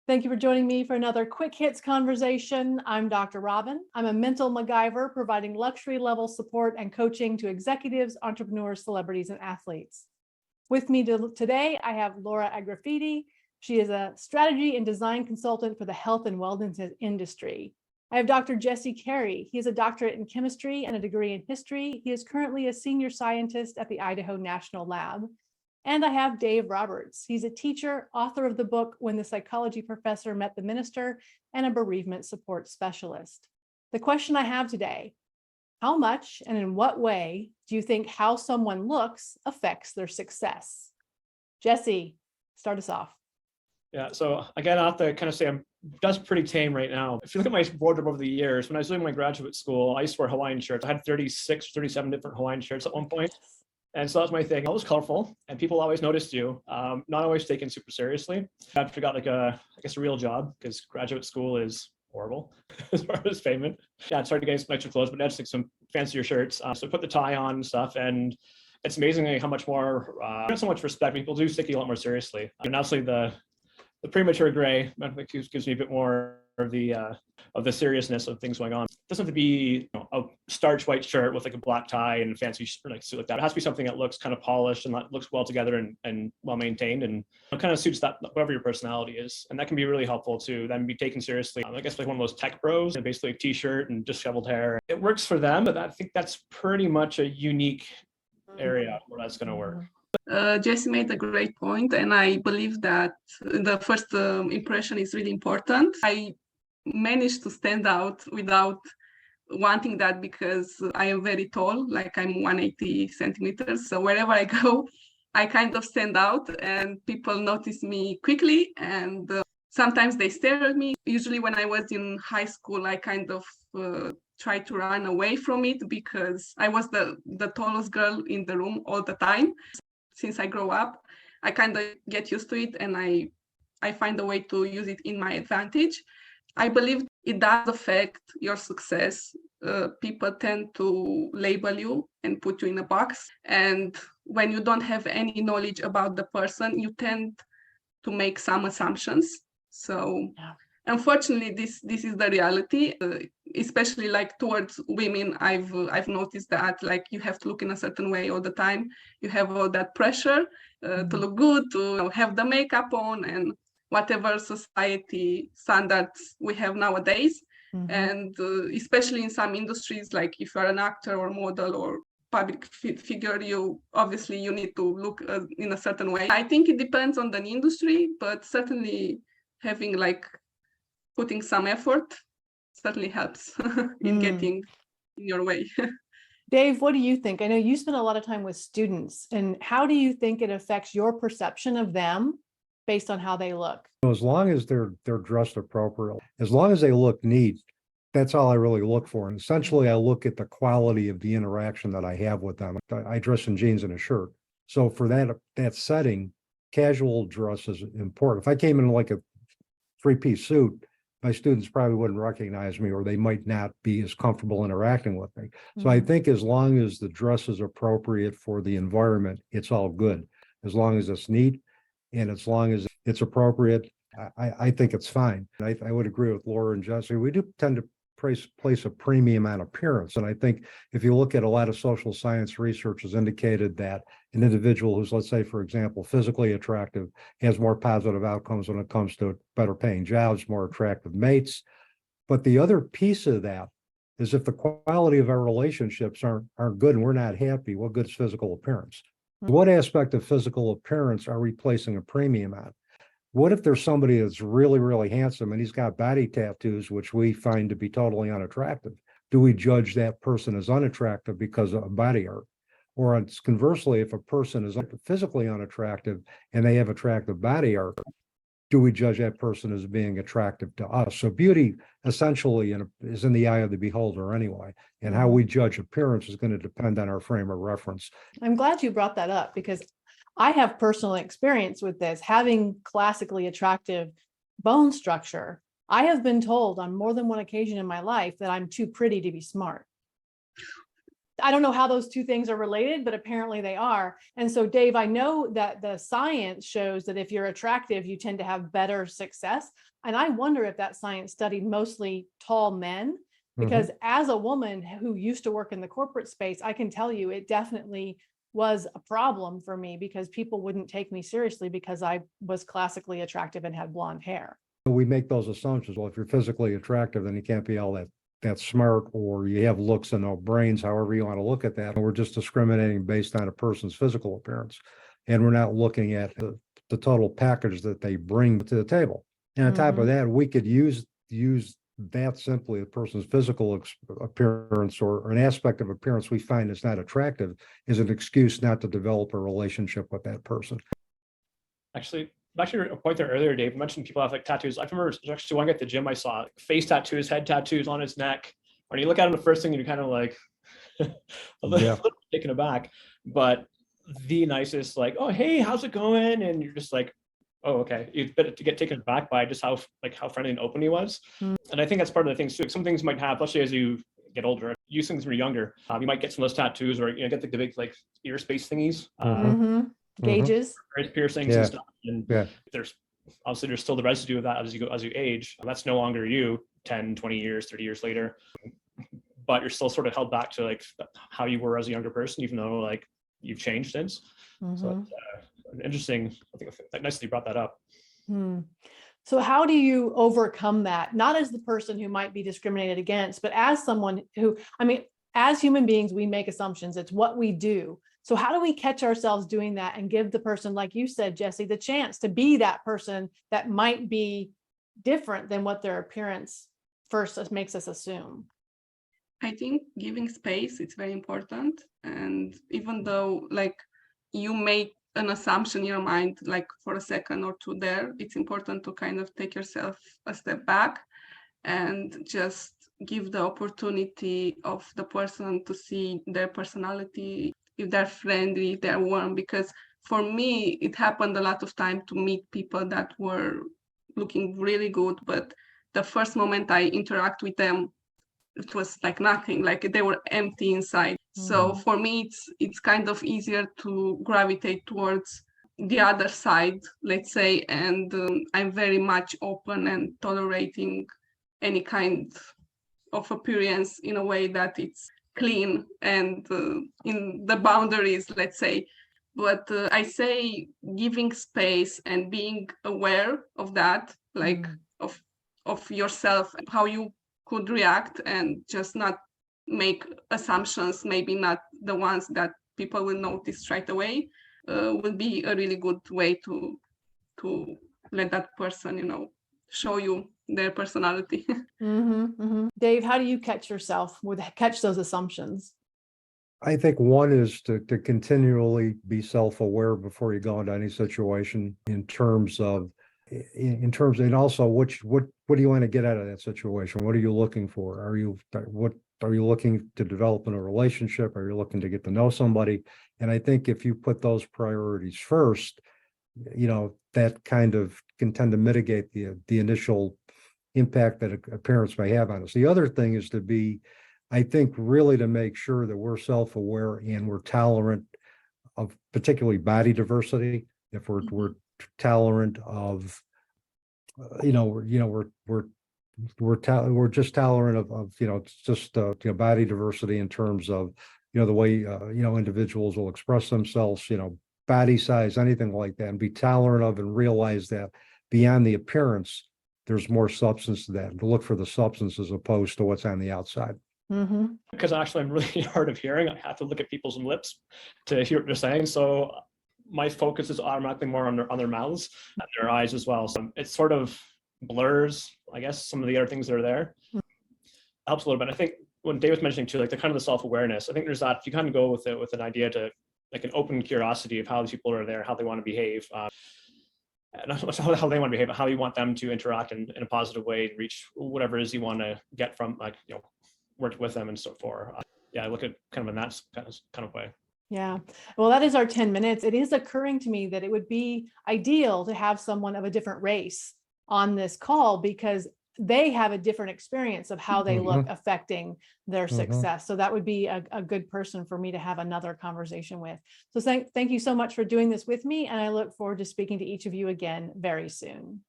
Thank you for joining me for another Quick Hits conversation. I'm Dr. Robyn. I'm a mental MacGyver providing luxury level support and coaching to executives, entrepreneurs, celebrities, and athletes. With me today, I have Laura Agafitei. She is a strategy and design consultant for the health and wellness industry. I have Dr. Jesse Carrie. He is a doctorate in chemistry and a degree in history. He is currently a senior scientist at the Idaho National Lab. And I have Dave Roberts. He's a teacher, author of the book When the Psychology Professor Met the Minister, and a bereavement support specialist. The question I have today, how much and in what way do you think how someone looks affects their success? Jesse, start us off. Yeah, so again, I have to kind of say I'm just pretty tame right now. If you look at my wardrobe over the years, when I was doing my graduate school, I used to wear Hawaiian shirts. I had 36, 37 different Hawaiian shirts at one point. And so that was my thing. It was colorful, and people always noticed you. Not always taken super seriously. I forgot a real job, because graduate school is horrible as far as payment. Yeah, it's hard to get some extra clothes, but that's like some fancier shirts. So put the tie on and stuff, and it's amazing how much more, not so much respect. People do take you a lot more seriously. And obviously the premature gray gives me a bit more of the seriousness of things going on. It doesn't have to be a starch white shirt with like a black tie and a fancy like suit like that. It has to be something that looks kind of polished and that looks well together and well maintained, and it kind of suits that whatever your personality is. And that can be really helpful to then be taken seriously. I guess like one of those tech bros, and basically a t-shirt and disheveled hair. It works for them, but I think that's pretty much a unique area where that's going to work. Jesse made a great point, and I believe that the first impression is really important. I managed to stand out without wanting that because I am very tall, like I'm 180 centimeters. So wherever I go, I kind of stand out and people notice me quickly, and sometimes they stare at me. Usually when I was in high school, I kind of tried to run away from it because I was the tallest girl in the room all the time. Since I grow up, I kind of get used to it, and I find a way to use it in my advantage. I believe it does affect your success. People tend to label you and put you in a box. And when you don't have any knowledge about the person, you tend to make some assumptions. So unfortunately, this is the reality, especially like towards women. I've noticed that like you have to look in a certain way all the time. You have all that pressure to look good, to have the makeup on, and whatever society standards we have nowadays. And especially in some industries, like if you're an actor or model or public figure, you need to look in a certain way. I think it depends on the industry, but certainly having putting some effort certainly helps in getting in your way. Dave, what do you think? I know you spend a lot of time with students, and how do you think it affects your perception of them based on how they look? As long as they're dressed appropriately, as long as they look neat, that's all I really look for. And essentially, I look at the quality of the interaction that I have with them. I dress in jeans and a shirt. So for that setting, casual dress is important. If I came in like a three-piece suit, my students probably wouldn't recognize me, or they might not be as comfortable interacting with me. So I think as long as the dress is appropriate for the environment, it's all good. As long as it's neat and as long as it's appropriate, I think it's fine. I would agree with Laura and Jesse. We do tend to place a premium on appearance. And I think if you look at a lot of social science research has indicated that an individual who's, let's say, for example, physically attractive has more positive outcomes when it comes to better paying jobs, more attractive mates. But the other piece of that is if the quality of our relationships aren't good and we're not happy, what good is physical appearance? What aspect of physical appearance are we placing a premium on? What if there's somebody that's really, really handsome and he's got body tattoos, which we find to be totally unattractive? Do we judge that person as unattractive because of body art? Or conversely, if a person is physically unattractive and they have attractive body art, do we judge that person as being attractive to us? So beauty essentially is in the eye of the beholder anyway. And how we judge appearance is going to depend on our frame of reference. I'm glad you brought that up because I have personal experience with this. Having classically attractive bone structure, I have been told on more than one occasion in my life that I'm too pretty to be smart. I don't know how those two things are related, but apparently they are. And so, Dave, I know that the science shows that if you're attractive, you tend to have better success. And I wonder if that science studied mostly tall men, because as a woman who used to work in the corporate space, I can tell you it definitely was a problem for me because people wouldn't take me seriously because I was classically attractive and had blonde hair. We make those assumptions. Well, if you're physically attractive, then you can't be all that smart, or you have looks and no brains, however you want to look at that. And we're just discriminating based on a person's physical appearance. And we're not looking at the total package that they bring to the table. And on top of that, we could use that simply a person's physical appearance or an aspect of appearance we find is not attractive is an excuse not to develop a relationship with that person. Actually, a point there earlier, Dave, you mentioned people have like tattoos. I remember actually one guy at the gym I saw, face tattoos, head tattoos on his neck. When you look at him, the first thing you're kind of like a little taken aback, but the nicest, like, oh, hey, how's it going? And you're just like, oh, okay. You to get taken aback by just how friendly and open he was. And I think that's part of the things too. Some things might have, especially as you get older, use things when you're younger. You might get some of those tattoos or, get the big like ear space thingies. Gauges, piercings and stuff. And there's still the residue of that as you age. That's no longer you 10, 20 years, 30 years later. But you're still sort of held back to like how you were as a younger person, even though like you've changed since. So interesting. I think nice that you brought that up. So how do you overcome that? Not as the person who might be discriminated against, but as someone who, as human beings, we make assumptions. It's what we do. So how do we catch ourselves doing that and give the person, like you said, Jesse, the chance to be that person that might be different than what their appearance first makes us assume? I think giving space is very important. And even though like you make an assumption in your mind, like for a second or two there, it's important to kind of take yourself a step back and just give the opportunity of the person to see their personality, if they're friendly, if they're warm. Because for me, it happened a lot of time to meet people that were looking really good, but the first moment I interact with them, it was like nothing, like they were empty inside. So for me, it's kind of easier to gravitate towards the other side, let's say, and I'm very much open and tolerating any kind of appearance in a way that it's clean and in the boundaries, let's say. But I say giving space and being aware of that, like of yourself, how you could react, and just not make assumptions, maybe not the ones that people will notice right away, will be a really good way to let that person, show you their personality. Dave, how do you catch those assumptions? I think one is to continually be self-aware before you go into any situation in terms and also what do you want to get out of that situation? What are you looking for? Are you looking to develop in a relationship? Are you looking to get to know somebody? And I think if you put those priorities first, that kind of can tend to mitigate the initial impact that appearance may have on us. The other thing is to be, I think, really to make sure that we're self-aware and we're tolerant of particularly body diversity. If we're tolerant of, we're just tolerant of body diversity in terms of, the way, individuals will express themselves, body size, anything like that, and be tolerant of and realize that beyond the appearance, there's more substance to that, and to look for the substance as opposed to what's on the outside. Because actually I'm really hard of hearing. I have to look at people's lips to hear what they're saying. So my focus is automatically more on their mouths and their eyes as well. So it sort of blurs, I guess, some of the other things that are there. Helps a little bit. I think when Dave was mentioning too, like the kind of the self-awareness, I think there's that, if you kind of go with it with an idea to like an open curiosity of how these people are there, how they want to behave, not so much how they want to behave, but how you want them to interact in a positive way and reach whatever it is you want to get from, like, work with them and so forth. I look at kind of in that kind of way. Yeah. Well, that is our 10 minutes. It is occurring to me that it would be ideal to have someone of a different race on this call, because they have a different experience of how they look affecting their Mhm. success. So that would be a good person for me to have another conversation with. So thank you so much for doing this with me. And I look forward to speaking to each of you again very soon.